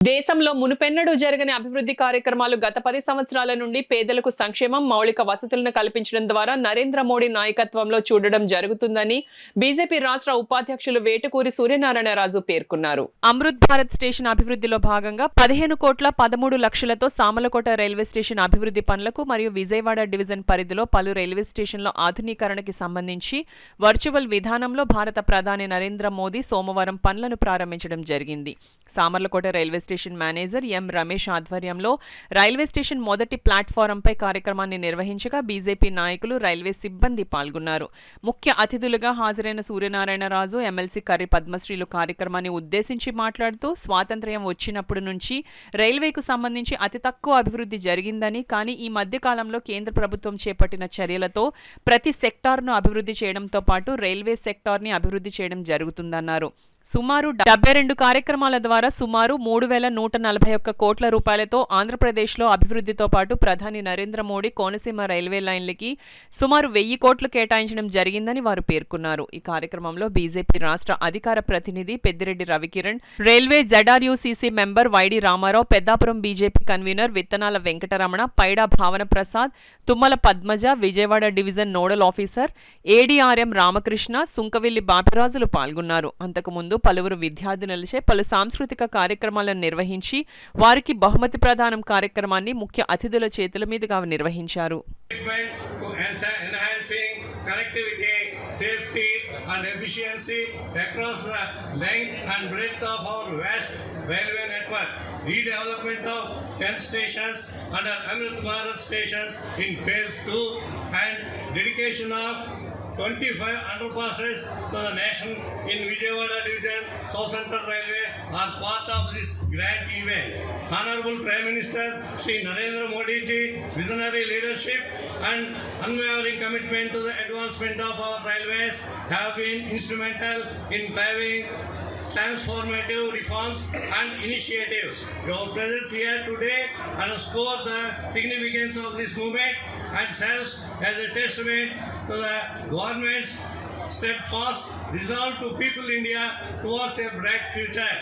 దేశంలో మునుపెన్నడూ జరగని అభివృద్ధి కార్యక్రమాలు గత 10 సంవత్సరాల నుండి పేదలకు సంక్షేమం, మౌలిక వసతులను కల్పించడం ద్వారా నరేంద్ర మోడీ నాయకత్వంలో చూడడం జరుగుతుందని బీజేపీ రాష్ట్ర ఉపాధ్యక్షులు వేటుకూరి సూర్యనారాయణరాజు పేర్కొన్నారు. అమృత్ భారత్ స్టేషన్ అభివృద్ధిలో భాగంగా 15,13,00,000తో సామలకోట రైల్వే స్టేషన్ అభివృద్ధి పనులకు మరియు విజయవాడ డివిజన్ పరిధిలో పలు రైల్వే స్టేషన్ల ఆధునీకరణకి సంబంధించి వర్చువల్ విధానంలో భారత ప్రధాని నరేంద్ర మోదీ సోమవారం పనులను ప్రారంభించడం జరిగింది. సామర్లకోట రైల్వే స్టేషన్ మేనేజర్ ఎం రమేష్ ఆధ్వర్యంలో రైల్వే స్టేషన్ మొదటి ప్లాట్ఫారంపై కార్యక్రమాన్ని నిర్వహించగా బీజేపీ నాయకులు, రైల్వే సిబ్బంది పాల్గొన్నారు. ముఖ్య అతిథులుగా హాజరైన సూర్యనారాయణరాజు, ఎమ్మెల్సీ కర్రి పద్మశ్రీలు కార్యక్రమాన్ని ఉద్దేశించి మాట్లాడుతూ స్వాతంత్ర్యం వచ్చినప్పుడు నుంచి రైల్వేకు సంబంధించి అతి తక్కువ అభివృద్ధి జరిగిందని, కానీ ఈ మధ్య కాలంలో కేంద్ర ప్రభుత్వం చేపట్టిన చర్యలతో ప్రతి సెక్టార్ను అభివృద్ధి చేయడంతో పాటు రైల్వే సెక్టార్ని అభివృద్ధి చేయడం జరుగుతుందన్నారు. సుమారు 72 కార్యక్రమాల ద్వారా సుమారు 3,141 కోట్ల రూపాయలతో ఆంధ్రప్రదేశ్లో అభివృద్ధితో పాటు ప్రధాని నరేంద్ర మోడీ కోనసీమ రైల్వే లైన్లకి సుమారు 1,000 కోట్లు కేటాయించడం జరిగిందని వారు పేర్కొన్నారు. ఈ కార్యక్రమంలో బీజేపీ రాష్ట్ర అధికార ప్రతినిధి Peddireddy Ravikiran, railway ZRUCC member Y D Ramarao, Peddapuram BJP convener Vittanala Venkataramana, Paida Bhavana Prasad, Tummala Padmaja, Vijayawada division nodal officer ADRM Ramakrishna, Sunkavilli బాపిరాజులు పాల్గొన్నారు. అంతకుముందు పలువురు విద్యార్థినులచే పలు సాంస్కృతిక కార్యక్రమాలను నిర్వహించి వారికి బహుమతి ప్రదానం కార్యక్రమాన్ని ముఖ్య అతిథుల చేతుల మీదుగా నిర్వహించారు. Connectivity, safety and efficiency across the length and breadth of our vast railway network. Redevelopment of 10 stations under Amrit Bharat stations in phase 2 and dedication of 25 underpasses to the nation in Vijayawada Division, South Central Railway are part of this grand event. Honorable Prime Minister Shri Narendra Modi ji, visionary leadership and unwavering commitment to the advancement of our railways have been instrumental in driving transformative reforms and initiatives. Your presence here today underscores the significance of this movement and serves as a testament to the government's steadfast resolve to people India towards a bright future.